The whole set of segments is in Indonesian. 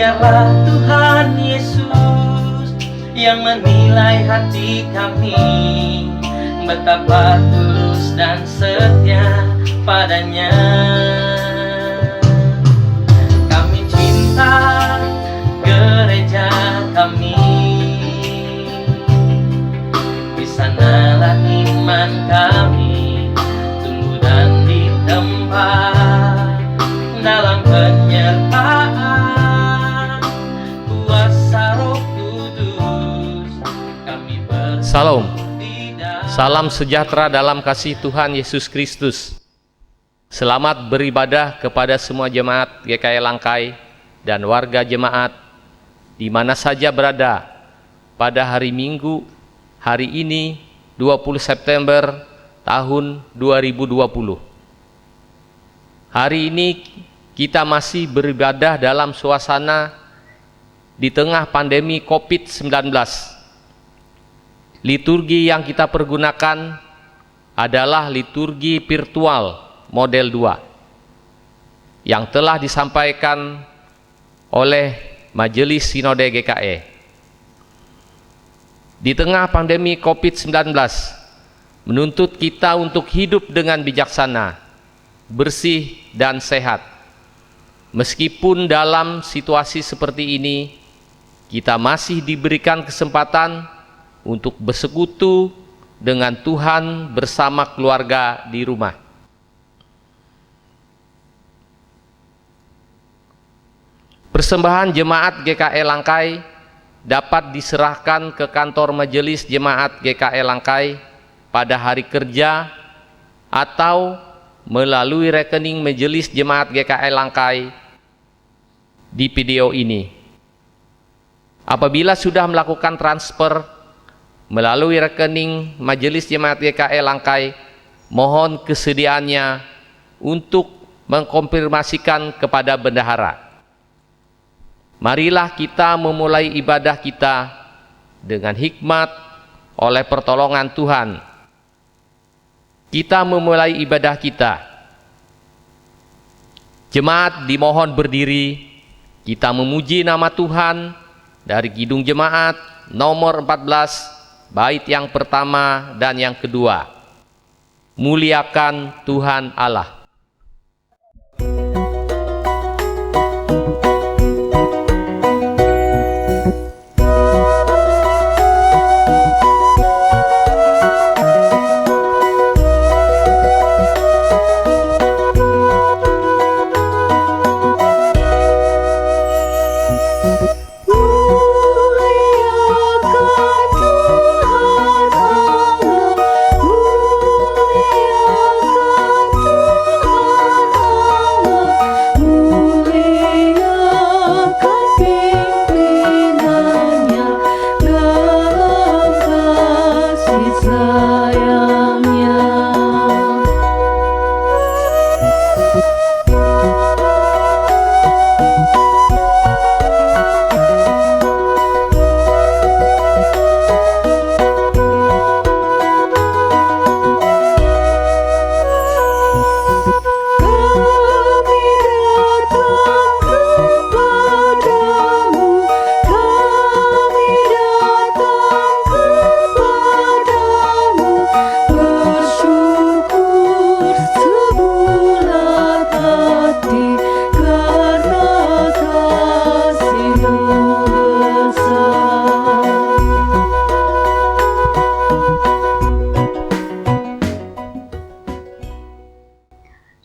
Biarlah Tuhan Yesus yang menilai hati kami, betapa tulus dan setia padanya. Kami cinta gereja kami, di sanalah iman kami tumbuh dan ditempa dalam penyertaan kuasa Roh Kudus. Salam, salam sejahtera dalam kasih Tuhan Yesus Kristus. Selamat beribadah kepada semua jemaat GKI Langkai dan warga jemaat di mana saja berada pada hari Minggu hari ini 20 September tahun 2020. Hari ini kita masih beribadah dalam suasana di tengah pandemi COVID-19. Liturgi yang kita pergunakan adalah liturgi virtual model 2 yang telah disampaikan oleh Majelis Sinode GKE. Di tengah pandemi COVID-19 menuntut kita untuk hidup dengan bijaksana, bersih dan sehat. Meskipun dalam situasi seperti ini, kita masih diberikan kesempatan untuk bersekutu dengan Tuhan bersama keluarga di rumah. Persembahan jemaat GKI Langkai dapat diserahkan ke kantor majelis jemaat GKI Langkai pada hari kerja atau melalui rekening majelis jemaat GKI Langkai di video ini. Apabila sudah melakukan transfer melalui rekening majelis jemaat GKI Langkai, mohon kesediaannya untuk mengkonfirmasikan kepada bendahara. Marilah kita memulai ibadah kita dengan hikmat oleh pertolongan Tuhan. Kita memulai ibadah kita. Jemaat dimohon berdiri. Kita memuji nama Tuhan dari Kidung Jemaat nomor 14, bait yang pertama dan yang kedua. Muliakan Tuhan Allah.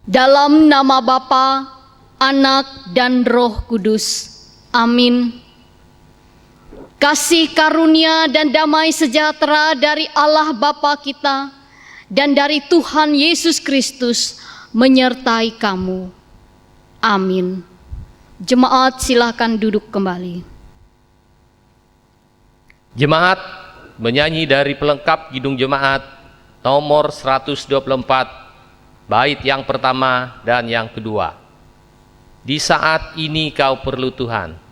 Dalam nama Bapa, Anak, dan Roh Kudus. Amin. Kasih karunia dan damai sejahtera dari Allah Bapa kita dan dari Tuhan Yesus Kristus menyertai kamu. Amin. Jemaat silakan duduk kembali. Jemaat menyanyi dari pelengkap Kidung Jemaat nomor 124, bait yang pertama dan yang kedua. Di saat ini kau perlu Tuhan.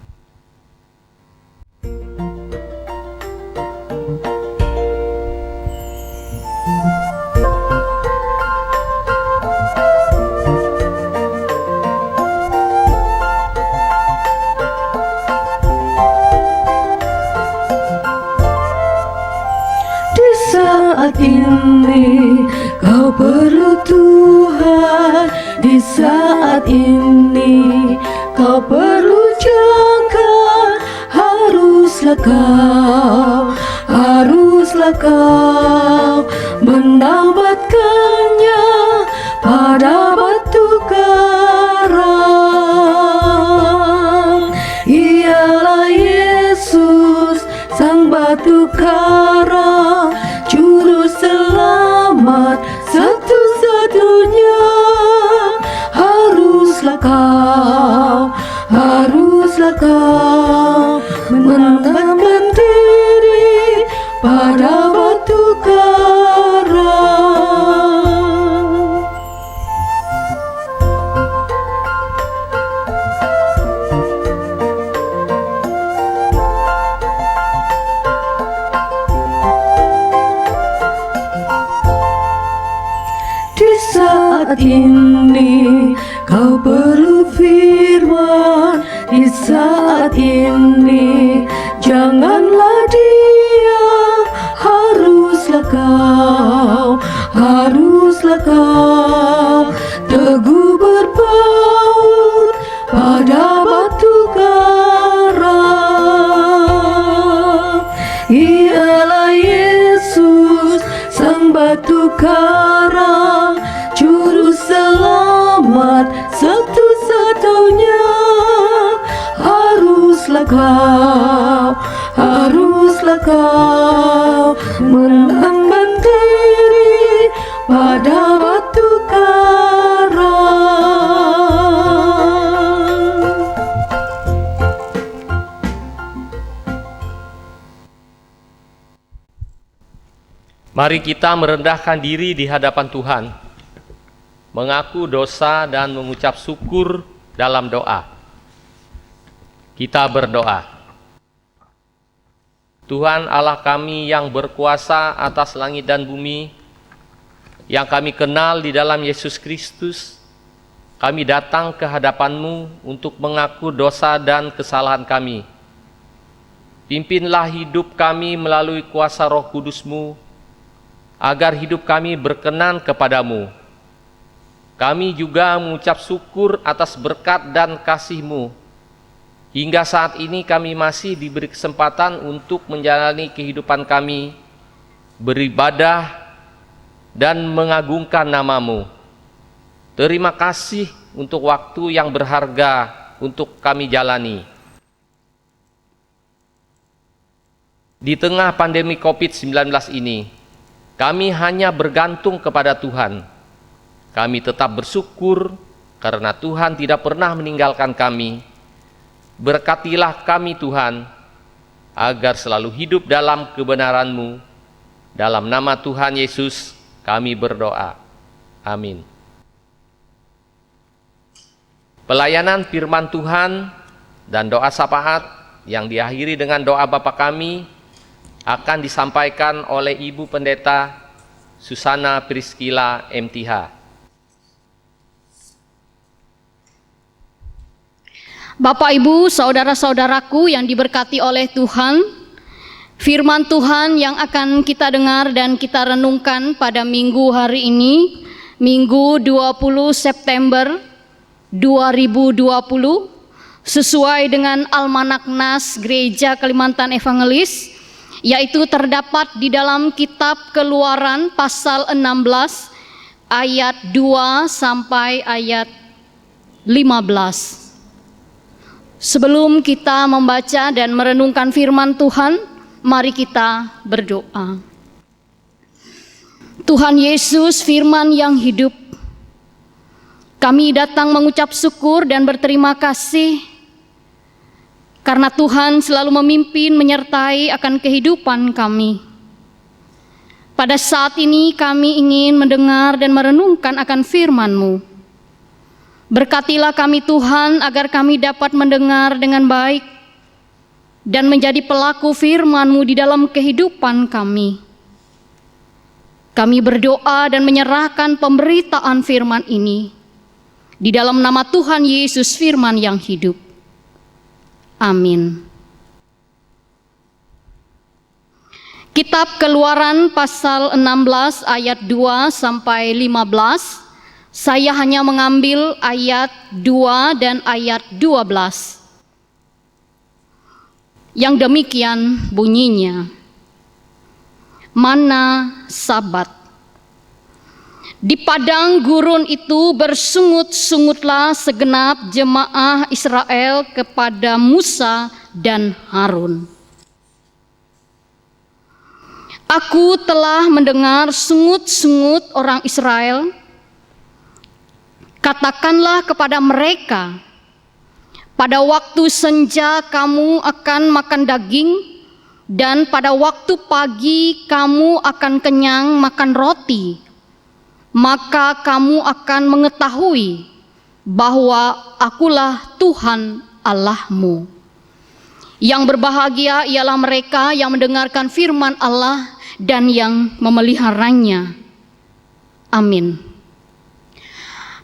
saat ini kau perlu Tuhan, di saat ini kau perlu jangkar. Haruslah kau menambatkannya pada batu karang. Ialah Yesus, sang batu karang, juru selamat satu-satunya. Haruslah kau menambahkan diri pada batu karang. Di saat ini kau perlu firman, di saat ini janganlah diam. Haruslah kau teguh berpaut pada batu karang. Ialah Yesus, sang batu karang, juru selamat satu-satunya. Haruslah kau menambahkan diri pada batu karang. Mari kita merendahkan diri di hadapan Tuhan, mengaku dosa dan mengucap syukur dalam doa. Kita berdoa. Tuhan Allah kami yang berkuasa atas langit dan bumi, yang kami kenal di dalam Yesus Kristus, kami datang ke hadapan-Mu untuk mengaku dosa dan kesalahan kami. Pimpinlah hidup kami melalui kuasa Roh Kudus-Mu, agar hidup kami berkenan kepadamu. Kami juga mengucap syukur atas berkat dan kasih-Mu. Hingga saat ini kami masih diberi kesempatan untuk menjalani kehidupan kami, beribadah dan mengagungkan nama-Mu. Terima kasih untuk waktu yang berharga untuk kami jalani. Di tengah pandemi COVID-19 ini, kami hanya bergantung kepada Tuhan. Kami tetap bersyukur karena Tuhan tidak pernah meninggalkan kami. Berkatilah kami Tuhan, agar selalu hidup dalam kebenaran-Mu. Dalam nama Tuhan Yesus kami berdoa. Amin. Pelayanan firman Tuhan dan doa syafaat yang diakhiri dengan doa Bapa kami akan disampaikan oleh Ibu Pendeta Susana Priscilla MTH. Bapak, Ibu, saudara-saudaraku yang diberkati oleh Tuhan, firman Tuhan yang akan kita dengar dan kita renungkan pada minggu hari ini, Minggu 20 September 2020, sesuai dengan Almanak Nas Gereja Kalimantan Evangelis, yaitu terdapat di dalam kitab Keluaran pasal 16 ayat 2 sampai ayat 15. Sebelum kita membaca dan merenungkan firman Tuhan, mari kita berdoa. Tuhan Yesus, firman yang hidup, kami datang mengucap syukur dan berterima kasih karena Tuhan selalu memimpin menyertai akan kehidupan kami. Pada saat ini kami ingin mendengar dan merenungkan akan firman-Mu. Berkatilah kami Tuhan agar kami dapat mendengar dengan baik dan menjadi pelaku firman-Mu di dalam kehidupan kami. Kami berdoa dan menyerahkan pemberitaan firman ini di dalam nama Tuhan Yesus, firman yang hidup. Amin. Kitab Keluaran pasal 16 ayat 2 sampai 15. Saya hanya mengambil ayat 2 dan ayat 12. Yang demikian bunyinya. Mana Sabat. Di padang gurun itu bersungut-sungutlah segenap jemaah Israel kepada Musa dan Harun. Aku telah mendengar sungut-sungut orang Israel. Katakanlah kepada mereka, pada waktu senja kamu akan makan daging, dan pada waktu pagi kamu akan kenyang makan roti. Maka kamu akan mengetahui bahwa akulah Tuhan Allahmu. Yang berbahagia ialah mereka yang mendengarkan firman Allah dan yang memeliharanya. Amin.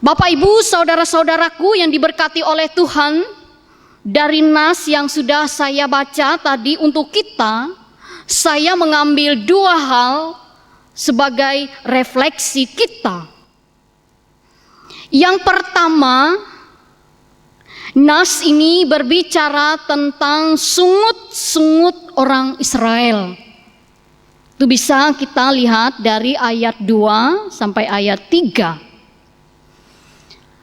Bapak, Ibu, saudara-saudaraku yang diberkati oleh Tuhan, dari nas yang sudah saya baca tadi untuk kita, saya mengambil dua hal sebagai refleksi kita. Yang pertama, nas ini berbicara tentang sungut-sungut orang Israel. Itu bisa kita lihat dari ayat 2 sampai ayat 3.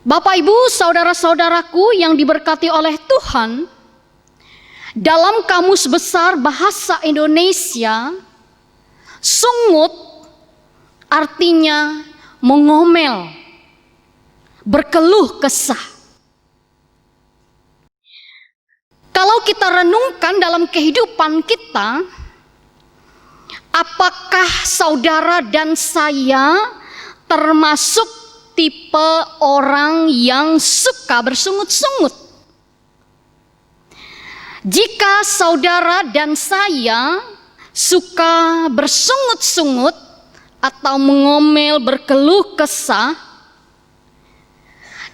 Bapak, Ibu, saudara-saudaraku yang diberkati oleh Tuhan, dalam Kamus Besar Bahasa Indonesia, sungut artinya mengomel, berkeluh kesah. Kalau kita renungkan dalam kehidupan kita, apakah saudara dan saya termasuk tipe orang yang suka bersungut-sungut? Jika saudara dan saya suka bersungut-sungut atau mengomel, berkeluh kesah,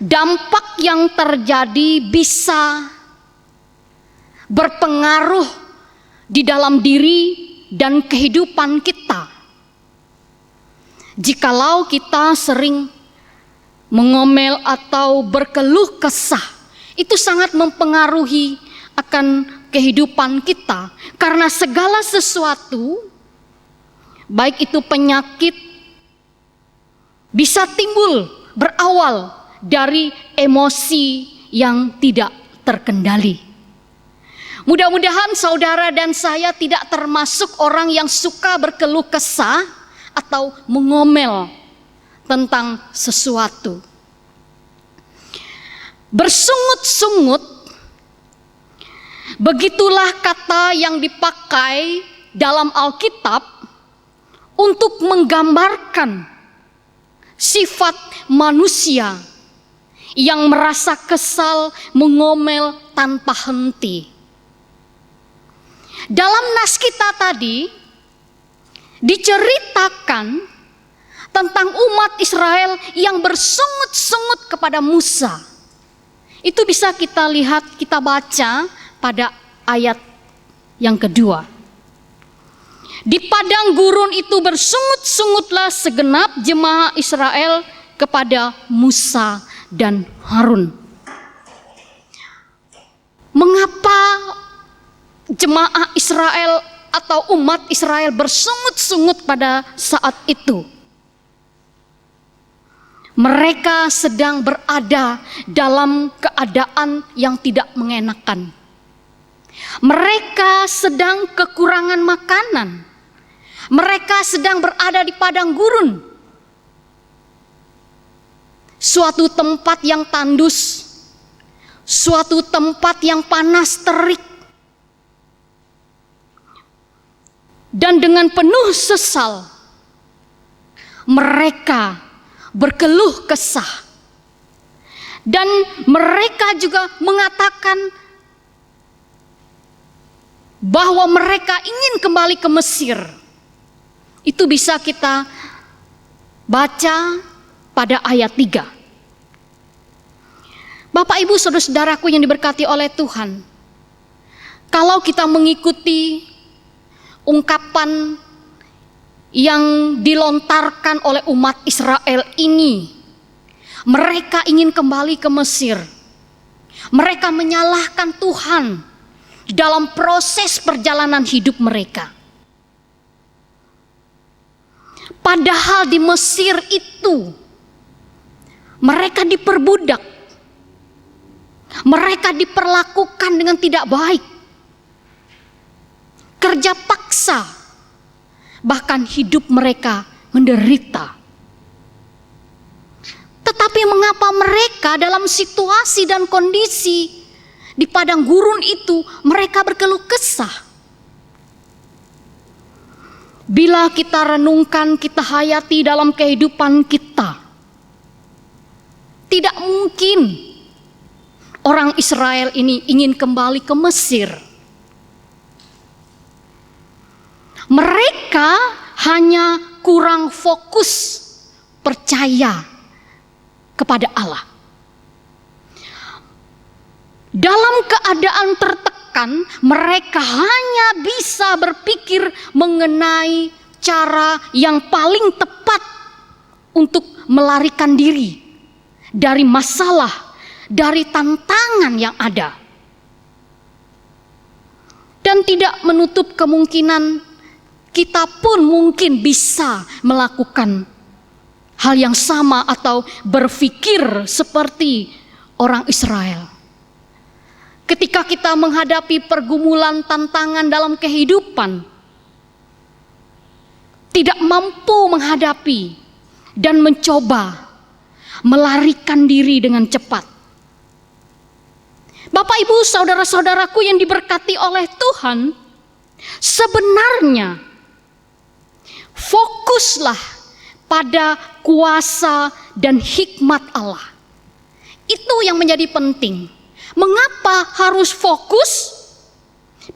dampak yang terjadi bisa berpengaruh di dalam diri dan kehidupan kita. Jikalau kita sering mengomel atau berkeluh kesah, itu sangat mempengaruhi akan kehidupan kita. Karena segala sesuatu, baik itu penyakit, bisa timbul berawal dari emosi yang tidak terkendali. Mudah-mudahan saudara dan saya tidak termasuk orang yang suka berkeluh kesah atau mengomel tentang sesuatu. Bersungut-sungut, begitulah kata yang dipakai dalam Alkitab untuk menggambarkan sifat manusia yang merasa kesal, mengomel tanpa henti. Dalam nas kita tadi diceritakan tentang umat Israel yang bersungut-sungut kepada Musa. Itu bisa kita lihat, kita baca pada ayat yang kedua. Di padang gurun itu bersungut-sungutlah segenap jemaah Israel kepada Musa dan Harun. Mengapa jemaah Israel atau umat Israel bersungut-sungut pada saat itu? Mereka sedang berada dalam keadaan yang tidak mengenakan. Mereka sedang kekurangan makanan. Mereka sedang berada di padang gurun. Suatu tempat yang tandus, suatu tempat yang panas terik. Dan dengan penuh sesal, mereka berkeluh kesah. Dan mereka juga mengatakan bahwa mereka ingin kembali ke Mesir. Itu bisa kita baca pada ayat 3. Bapak, Ibu, saudara-saudaraku yang diberkati oleh Tuhan, kalau kita mengikuti ungkapan yang dilontarkan oleh umat Israel ini. Mereka ingin kembali ke Mesir. Mereka menyalahkan Tuhan dalam proses perjalanan hidup mereka. Padahal di Mesir itu mereka diperbudak. Mereka diperlakukan dengan tidak baik. Kerja paksa. Bahkan hidup mereka menderita. Tetapi mengapa mereka dalam situasi dan kondisi di padang gurun itu mereka berkeluh kesah? Bila kita renungkan, kita hayati dalam kehidupan kita, tidak mungkin orang Israel ini ingin kembali ke Mesir. Mereka hanya kurang fokus percaya kepada Allah. Dalam keadaan tertekan, mereka hanya bisa berpikir mengenai cara yang paling tepat untuk melarikan diri dari masalah, dari tantangan yang ada. Dan tidak menutup kemungkinan kita pun mungkin bisa melakukan hal yang sama atau berpikir seperti orang Israel. Ketika kita menghadapi pergumulan tantangan dalam kehidupan, tidak mampu menghadapi dan mencoba melarikan diri dengan cepat. Bapak, Ibu, saudara-saudaraku yang diberkati oleh Tuhan, sebenarnya fokuslah pada kuasa dan hikmat Allah. Itu yang menjadi penting. Mengapa harus fokus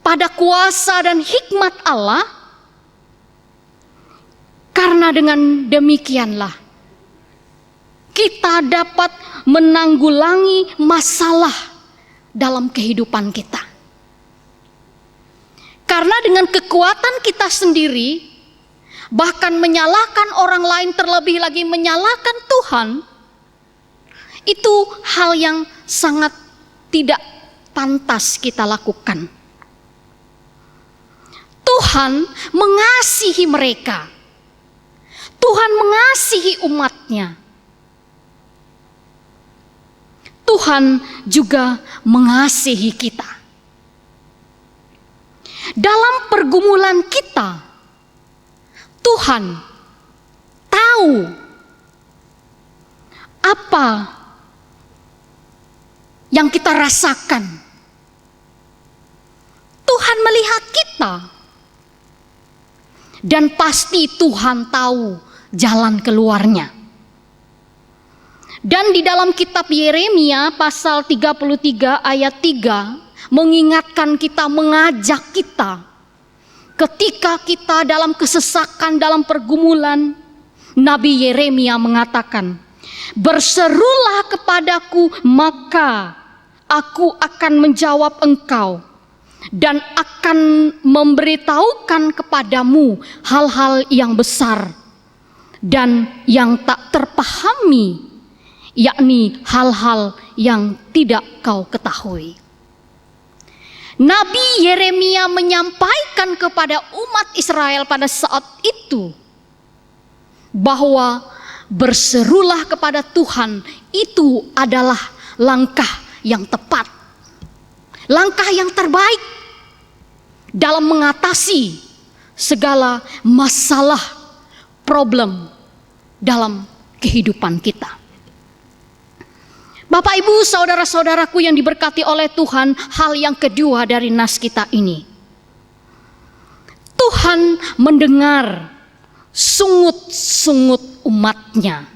pada kuasa dan hikmat Allah? Karena dengan demikianlah kita dapat menanggulangi masalah dalam kehidupan kita. Karena dengan kekuatan kita sendiri, bahkan menyalahkan orang lain, terlebih lagi menyalahkan Tuhan, itu hal yang sangat tidak pantas kita lakukan. Tuhan mengasihi mereka. Tuhan mengasihi umatnya. Tuhan juga mengasihi kita. Dalam pergumulan kita, Tuhan tahu apa yang kita rasakan. Tuhan melihat kita. Dan pasti Tuhan tahu jalan keluarnya. Dan di dalam kitab Yeremia pasal 33 ayat 3 mengingatkan kita, mengajak kita ketika kita dalam kesesakan, dalam pergumulan. Nabi Yeremia mengatakan, "Berserulah kepadaku, maka aku akan menjawab engkau dan akan memberitahukan kepadamu hal-hal yang besar dan yang tak terpahami, yakni hal-hal yang tidak kau ketahui." Nabi Yeremia menyampaikan kepada umat Israel pada saat itu bahwa berserulah kepada Tuhan itu adalah langkah yang tepat, langkah yang terbaik dalam mengatasi segala masalah, problem dalam kehidupan kita. Bapak, Ibu, saudara-saudaraku yang diberkati oleh Tuhan, hal yang kedua dari nas kita ini, Tuhan mendengar sungut-sungut umatnya.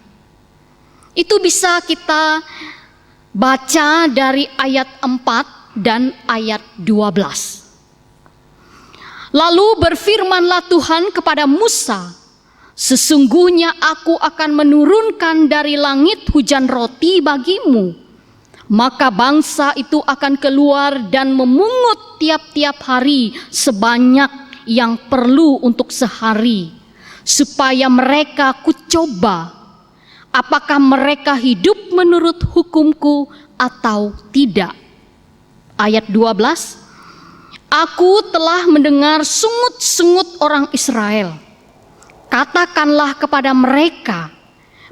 Itu bisa kita baca dari ayat 4 dan ayat 12. Lalu berfirmanlah Tuhan kepada Musa, "Sesungguhnya aku akan menurunkan dari langit hujan roti bagimu. Maka bangsa itu akan keluar dan memungut tiap-tiap hari sebanyak yang perlu untuk sehari, supaya mereka kucoba apakah mereka hidup menurut hukumku atau tidak. Ayat 12, aku telah mendengar sungut-sungut orang Israel. Katakanlah kepada mereka,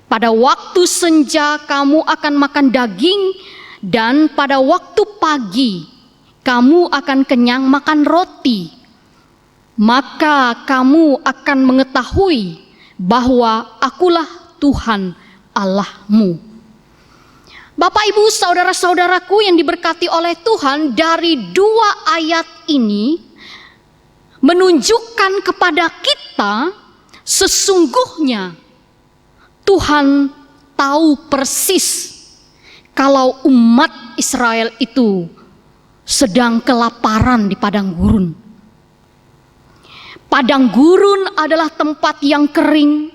pada waktu senja kamu akan makan daging, dan pada waktu pagi kamu akan kenyang makan roti. Maka kamu akan mengetahui bahwa akulah Tuhan Allahmu. Bapak, Ibu, saudara-saudaraku yang diberkati oleh Tuhan, dari dua ayat ini menunjukkan kepada kita sesungguhnya Tuhan tahu persis kalau umat Israel itu sedang kelaparan di padang gurun. Padang gurun adalah tempat yang kering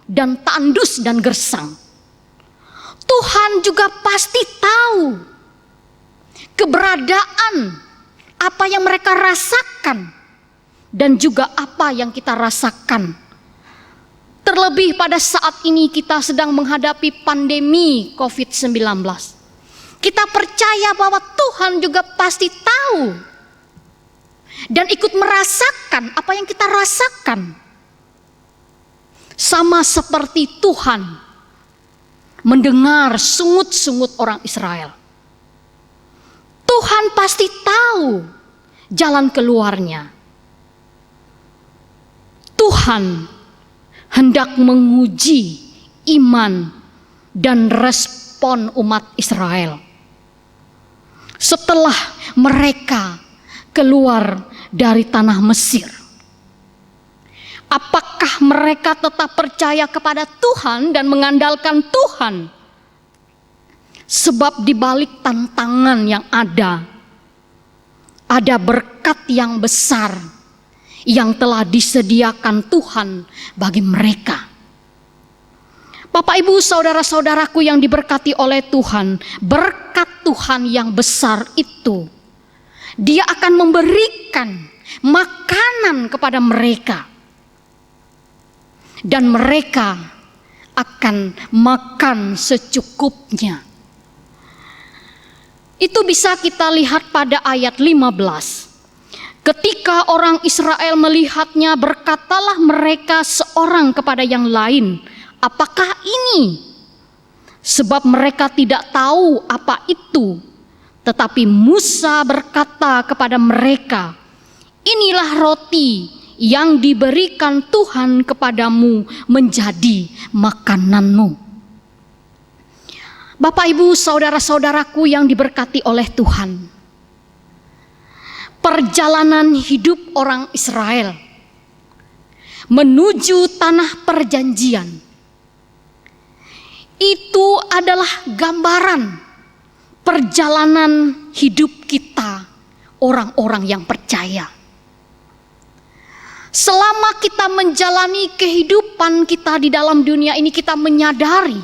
dan tandus dan gersang. Tuhan juga pasti tahu keberadaan apa yang mereka rasakan dan juga apa yang kita rasakan. Terlebih pada saat ini kita sedang menghadapi pandemi COVID-19. Kita percaya bahwa Tuhan juga pasti tahu dan ikut merasakan apa yang kita rasakan. Sama seperti Tuhan mendengar sungut-sungut orang Israel. Tuhan pasti tahu jalan keluarnya. Tuhan hendak menguji iman dan respon umat Israel setelah mereka keluar dari tanah Mesir. Apakah mereka tetap percaya kepada Tuhan dan mengandalkan Tuhan? Sebab di balik tantangan yang ada berkat yang besar yang telah disediakan Tuhan bagi mereka. Bapak, Ibu, saudara-saudaraku yang diberkati oleh Tuhan, berkat Tuhan yang besar itu, Dia akan memberikan makanan kepada mereka. Dan mereka akan makan secukupnya. Itu bisa kita lihat pada ayat 15. Ketika orang Israel melihatnya, berkatalah mereka seorang kepada yang lain, apakah ini? Sebab mereka tidak tahu apa itu. Tetapi Musa berkata kepada mereka, inilah roti yang diberikan Tuhan kepadamu menjadi makananmu. Bapak, Ibu, saudara-saudaraku yang diberkati oleh Tuhan, perjalanan hidup orang Israel menuju tanah perjanjian itu adalah gambaran perjalanan hidup kita, orang-orang yang percaya. Selama kita menjalani kehidupan kita di dalam dunia ini, kita menyadari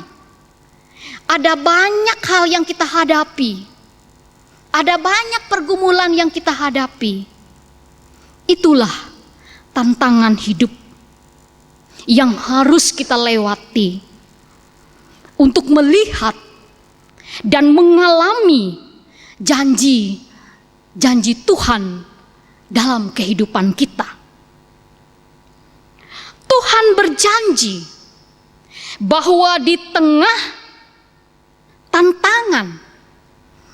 ada banyak hal yang kita hadapi, ada banyak pergumulan yang kita hadapi. Itulah tantangan hidup yang harus kita lewati untuk melihat dan mengalami janji Tuhan dalam kehidupan kita. Tuhan berjanji bahwa di tengah tantangan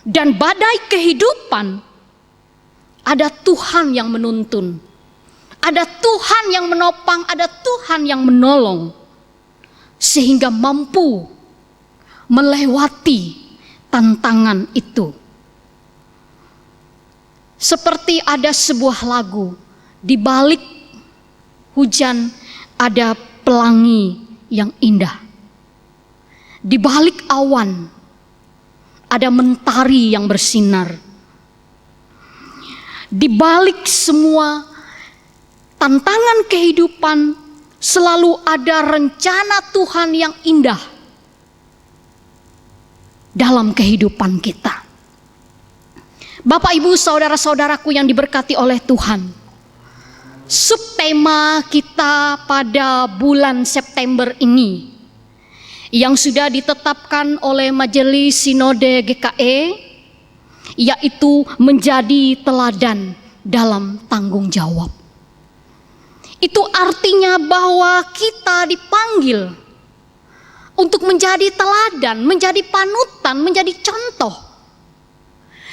dan badai kehidupan ada Tuhan yang menuntun, ada Tuhan yang menopang, ada Tuhan yang menolong, sehingga mampu melewati tantangan itu. Seperti ada sebuah lagu, di balik hujan ada pelangi yang indah. Di balik awan ada mentari yang bersinar. Di balik semua tantangan kehidupan selalu ada rencana Tuhan yang indah dalam kehidupan kita. Bapak, Ibu, saudara-saudaraku yang diberkati oleh Tuhan, subtema kita pada bulan September ini yang sudah ditetapkan oleh Majelis Sinode GKE, yaitu menjadi teladan dalam tanggung jawab. Itu artinya bahwa kita dipanggil untuk menjadi teladan, menjadi panutan, menjadi contoh.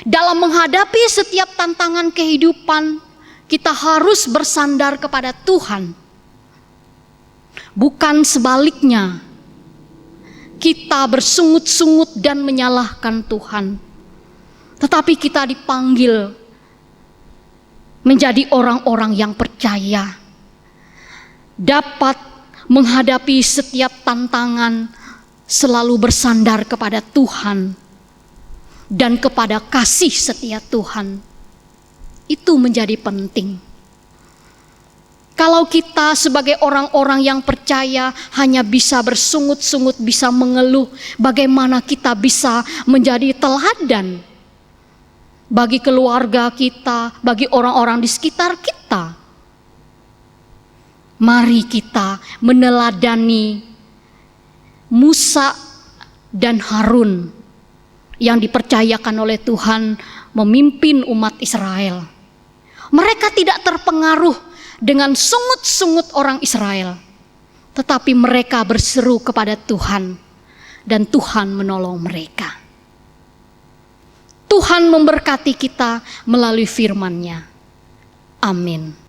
Dalam menghadapi setiap tantangan kehidupan, kita harus bersandar kepada Tuhan. Bukan sebaliknya, kita bersungut-sungut dan menyalahkan Tuhan. Tetapi kita dipanggil menjadi orang-orang yang percaya, dapat menghadapi setiap tantangan selalu bersandar kepada Tuhan dan kepada kasih setia Tuhan. Itu menjadi penting. Kalau kita sebagai orang-orang yang percaya hanya bisa bersungut-sungut, bisa mengeluh, bagaimana kita bisa menjadi teladan bagi keluarga kita, bagi orang-orang di sekitar kita? Mari kita meneladani Musa dan Harun yang dipercayakan oleh Tuhan memimpin umat Israel. Mereka tidak terpengaruh dengan sungut-sungut orang Israel, tetapi mereka berseru kepada Tuhan dan Tuhan menolong mereka. Tuhan memberkati kita melalui firman-Nya. Amin.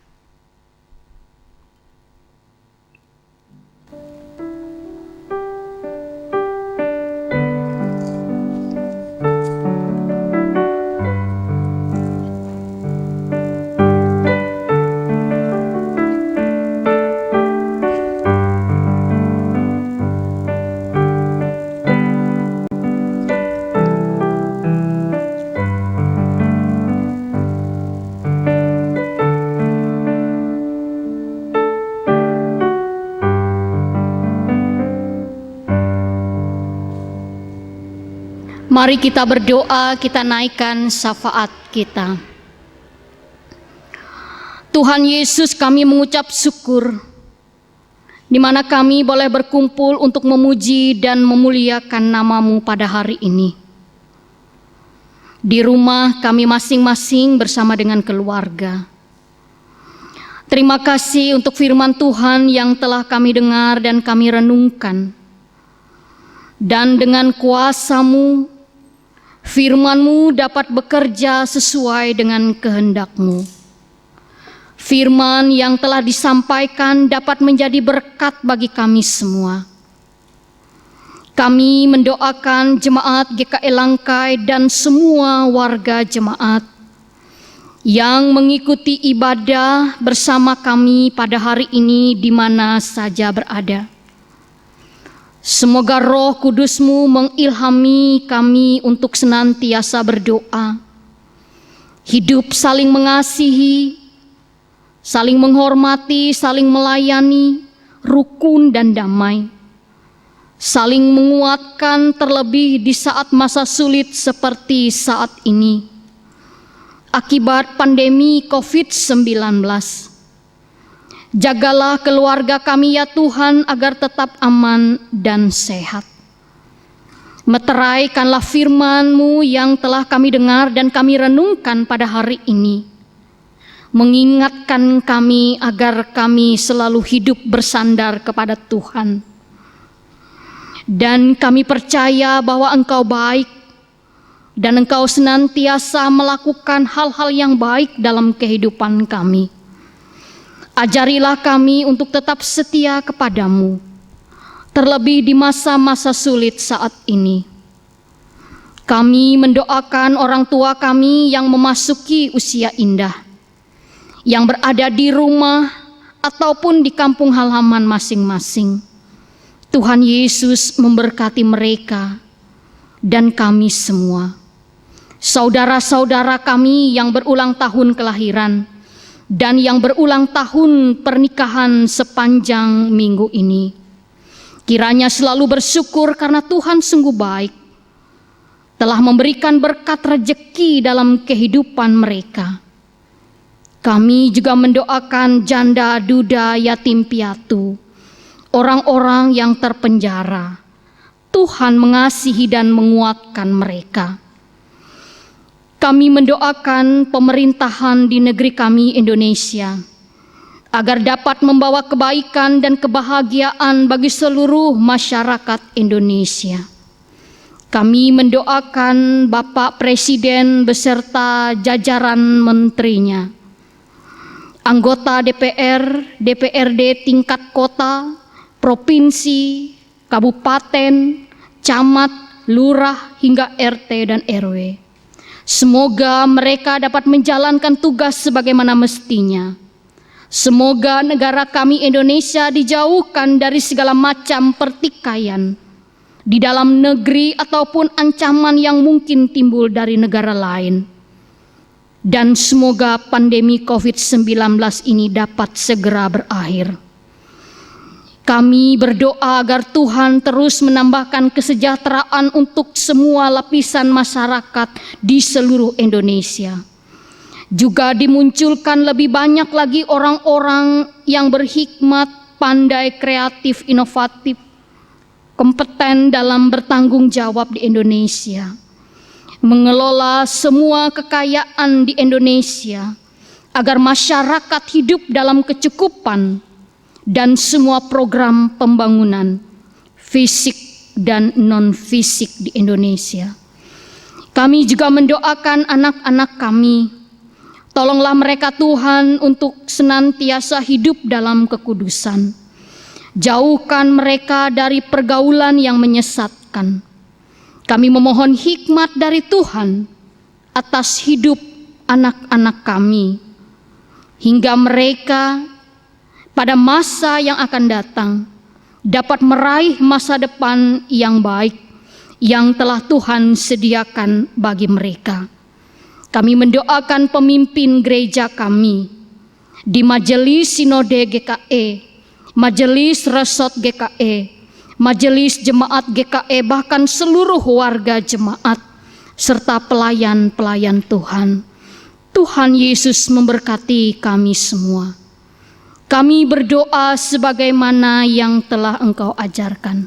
Mari kita berdoa, kita naikkan syafaat kita. Tuhan Yesus, kami mengucap syukur di mana kami boleh berkumpul untuk memuji dan memuliakan nama-Mu pada hari ini. Di rumah kami masing-masing bersama dengan keluarga. Terima kasih untuk firman Tuhan yang telah kami dengar dan kami renungkan. Dan dengan kuasa-Mu, firman-Mu dapat bekerja sesuai dengan kehendak-Mu. Firman yang telah disampaikan dapat menjadi berkat bagi kami semua. Kami mendoakan jemaat GKE Langkai dan semua warga jemaat yang mengikuti ibadah bersama kami pada hari ini di mana saja berada. Semoga Roh Kudus-Mu mengilhami kami untuk senantiasa berdoa, hidup saling mengasihi, saling menghormati, saling melayani, rukun dan damai, saling menguatkan terlebih di saat masa sulit seperti saat ini, akibat pandemi COVID-19. Jagalah keluarga kami ya Tuhan agar tetap aman dan sehat. Meteraikanlah firman-Mu yang telah kami dengar dan kami renungkan pada hari ini. Mengingatkan kami agar kami selalu hidup bersandar kepada Tuhan. Dan kami percaya bahwa Engkau baik dan Engkau senantiasa melakukan hal-hal yang baik dalam kehidupan kami. Ajarilah kami untuk tetap setia kepada-Mu, terlebih di masa-masa sulit saat ini. Kami mendoakan orang tua kami yang memasuki usia indah, yang berada di rumah ataupun di kampung halaman masing-masing. Tuhan Yesus memberkati mereka dan kami semua. Saudara-saudara kami yang berulang tahun kelahiran dan yang berulang tahun pernikahan sepanjang minggu ini, kiranya selalu bersyukur karena Tuhan sungguh baik, telah memberikan berkat rejeki dalam kehidupan mereka. Kami juga mendoakan janda, duda, yatim piatu, orang-orang yang terpenjara. Tuhan mengasihi dan menguatkan mereka. Kami mendoakan pemerintahan di negeri kami Indonesia, agar dapat membawa kebaikan dan kebahagiaan bagi seluruh masyarakat Indonesia. Kami mendoakan Bapak Presiden beserta jajaran menterinya, anggota DPR, DPRD tingkat kota, provinsi, kabupaten, camat, lurah, hingga RT dan RW. Semoga mereka dapat menjalankan tugas sebagaimana mestinya. Semoga negara kami Indonesia dijauhkan dari segala macam pertikaian di dalam negeri ataupun ancaman yang mungkin timbul dari negara lain. Dan semoga pandemi COVID-19 ini dapat segera berakhir. Kami berdoa agar Tuhan terus menambahkan kesejahteraan untuk semua lapisan masyarakat di seluruh Indonesia. Juga dimunculkan lebih banyak lagi orang-orang yang berhikmat, pandai, kreatif, inovatif, kompeten dalam bertanggung jawab di Indonesia, mengelola semua kekayaan di Indonesia agar masyarakat hidup dalam kecukupan dan semua program pembangunan fisik dan non-fisik di Indonesia. Kami juga mendoakan anak-anak kami, tolonglah mereka Tuhan untuk senantiasa hidup dalam kekudusan. Jauhkan mereka dari pergaulan yang menyesatkan. Kami memohon hikmat dari Tuhan atas hidup anak-anak kami, hingga mereka pada masa yang akan datang dapat meraih masa depan yang baik yang telah Tuhan sediakan bagi mereka. Kami mendoakan pemimpin gereja kami di Majelis Sinode GKE, Majelis Resort GKE, Majelis Jemaat GKE, bahkan seluruh warga jemaat serta pelayan-pelayan Tuhan. Tuhan Yesus memberkati kami semua. Kami berdoa sebagaimana yang telah Engkau ajarkan.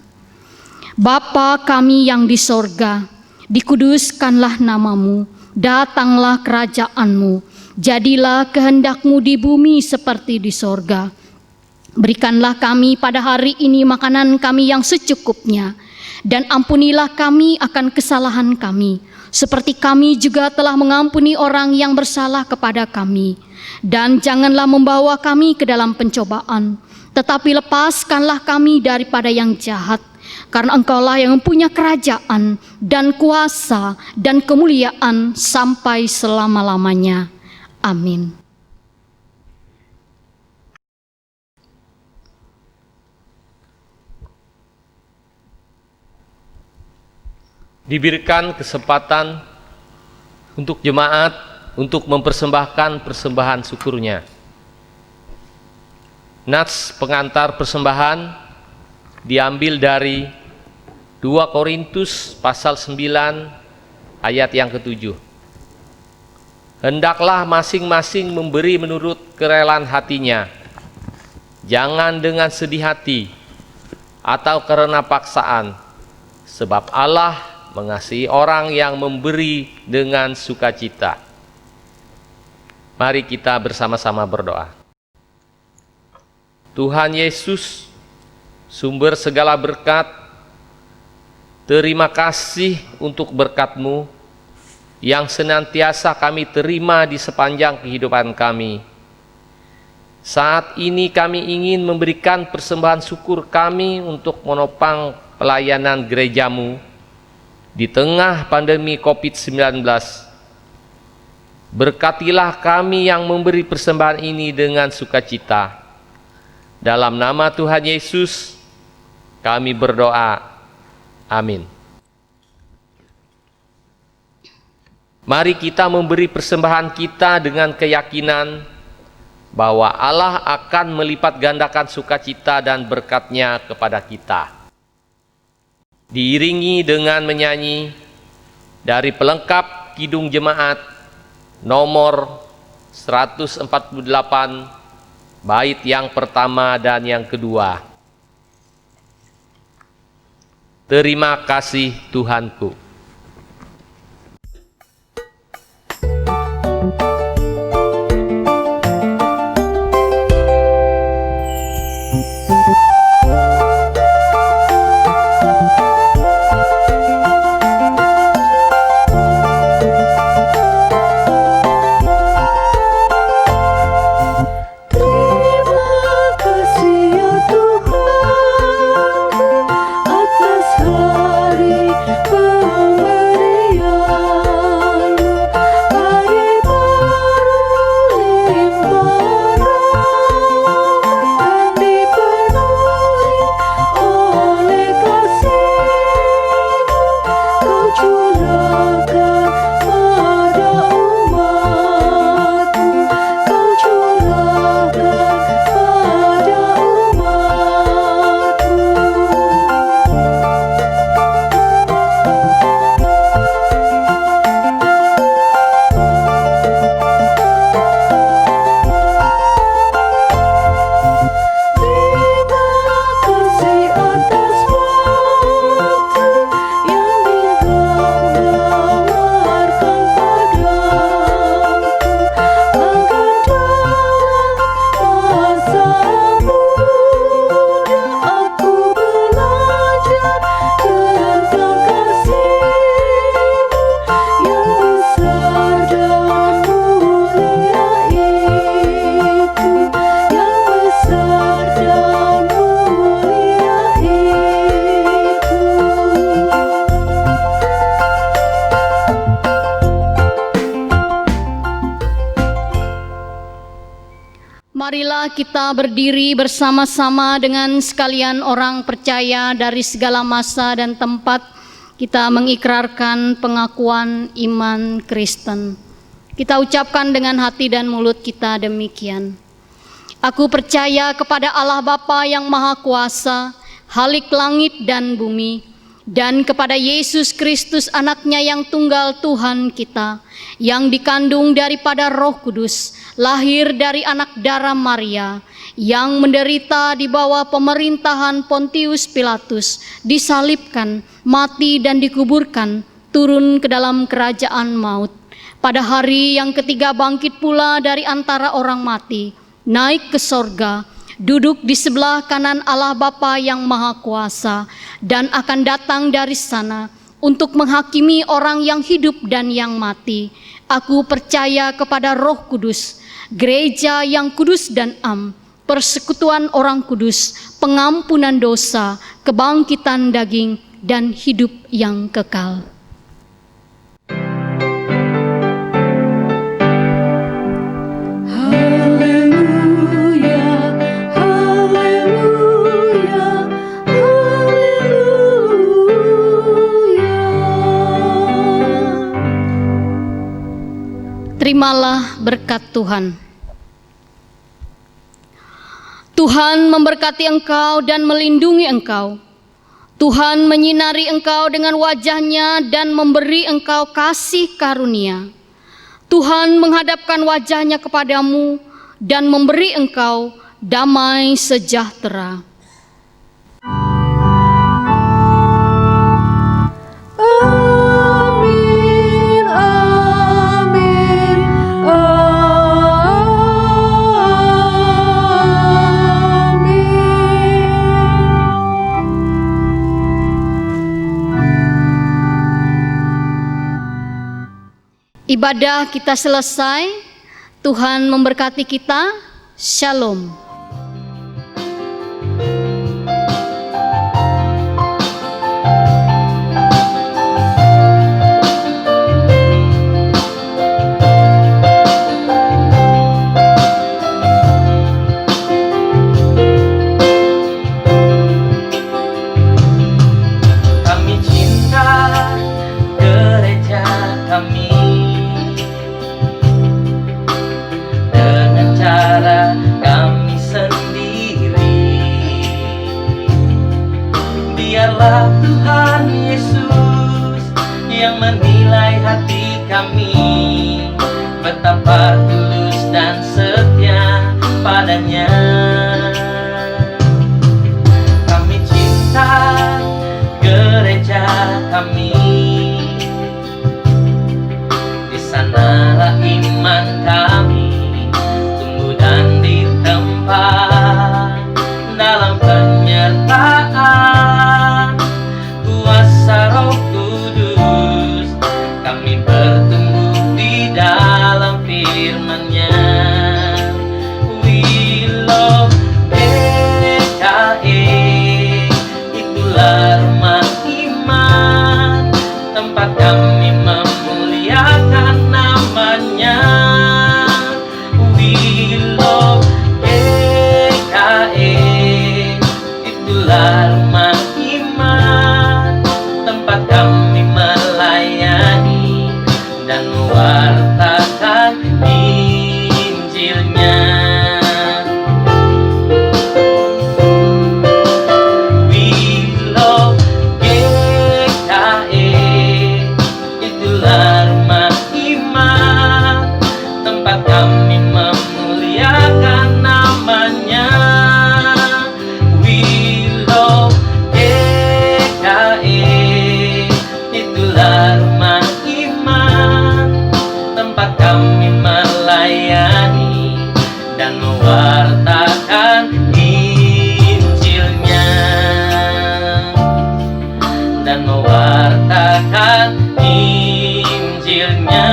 Bapa kami yang di sorga, dikuduskanlah namamu, datanglah kerajaan-Mu, jadilah kehendak-Mu di bumi seperti di sorga. Berikanlah kami pada hari ini makanan kami yang secukupnya, dan ampunilah kami akan kesalahan kami, seperti kami juga telah mengampuni orang yang bersalah kepada kami. Dan janganlah membawa kami ke dalam pencobaan, tetapi lepaskanlah kami daripada yang jahat. Karena Engkaulah yang mempunyai kerajaan dan kuasa dan kemuliaan sampai selama-lamanya. Amin. Diberikan kesempatan untuk jemaat untuk mempersembahkan persembahan syukurnya. Nats pengantar persembahan diambil dari 2 Korintus pasal 9 ayat yang ke-7. Hendaklah masing-masing memberi menurut kerelaan hatinya, jangan dengan sedih hati atau karena paksaan, sebab Allah mengasihi orang yang memberi dengan sukacita. Mari kita bersama-sama berdoa. Tuhan Yesus, sumber segala berkat, terima kasih untuk berkat-Mu yang senantiasa kami terima di sepanjang kehidupan kami. Saat ini kami ingin memberikan persembahan syukur kami untuk menopang pelayanan gereja-Mu di tengah pandemi COVID-19. Berkatilah kami yang memberi persembahan ini dengan sukacita. Dalam nama Tuhan Yesus, kami berdoa. Amin. Mari kita memberi persembahan kita dengan keyakinan bahwa Allah akan melipat gandakan sukacita dan berkat-Nya kepada kita. Diiringi dengan menyanyi dari pelengkap Kidung Jemaat nomor 148 bait yang pertama dan yang kedua. Terima kasih Tuhanku. Marilah kita berdiri bersama-sama dengan sekalian orang percaya dari segala masa dan tempat. Kita mengikrarkan pengakuan iman Kristen. Kita ucapkan dengan hati dan mulut kita demikian. Aku percaya kepada Allah Bapa yang Maha Kuasa, Khalik langit dan bumi, dan kepada Yesus Kristus anaknya yang tunggal Tuhan kita, yang dikandung daripada Roh Kudus, lahir dari anak darah Maria, yang menderita di bawah pemerintahan Pontius Pilatus, disalibkan, mati dan dikuburkan, turun ke dalam kerajaan maut. Pada hari yang ketiga bangkit pula dari antara orang mati, naik ke sorga, duduk di sebelah kanan Allah Bapa yang Maha Kuasa, dan akan datang dari sana untuk menghakimi orang yang hidup dan yang mati. Aku percaya kepada Roh Kudus, gereja yang kudus dan am, persekutuan orang kudus, pengampunan dosa, kebangkitan daging, dan hidup yang kekal. Terimalah berkat Tuhan. Tuhan memberkati engkau dan melindungi engkau. Tuhan menyinari engkau dengan wajah-Nya dan memberi engkau kasih karunia. Tuhan menghadapkan wajah-Nya kepadamu dan memberi engkau damai sejahtera. Ibadah kita selesai. Tuhan memberkati kita. Shalom. Kami cinta gereja kami, cara kami sendiri. Biarlah Tuhan Yesus yang menilai hati kami, betapa tulus dan setia padanya. Kami cinta gereja kami, di sanalah iman kami tumbuh dan ditempa dalam penyertaan kuasa Roh Kudus. Kami bertumbuh di dalam firman-Nya. We love PKE, itulah rumah iman, tempat kami memuliakan namanya. We love PKE, itulah rumah iman, tempat kami melayani dan mewartakan Injilnya. We love GKE, itulah rumah iman, tempat kami memuliakan namanya. We love GKE, itulah rumah iman, tempat kami melayani dan mewartakan Injilnya, dan mewartakan Injilnya.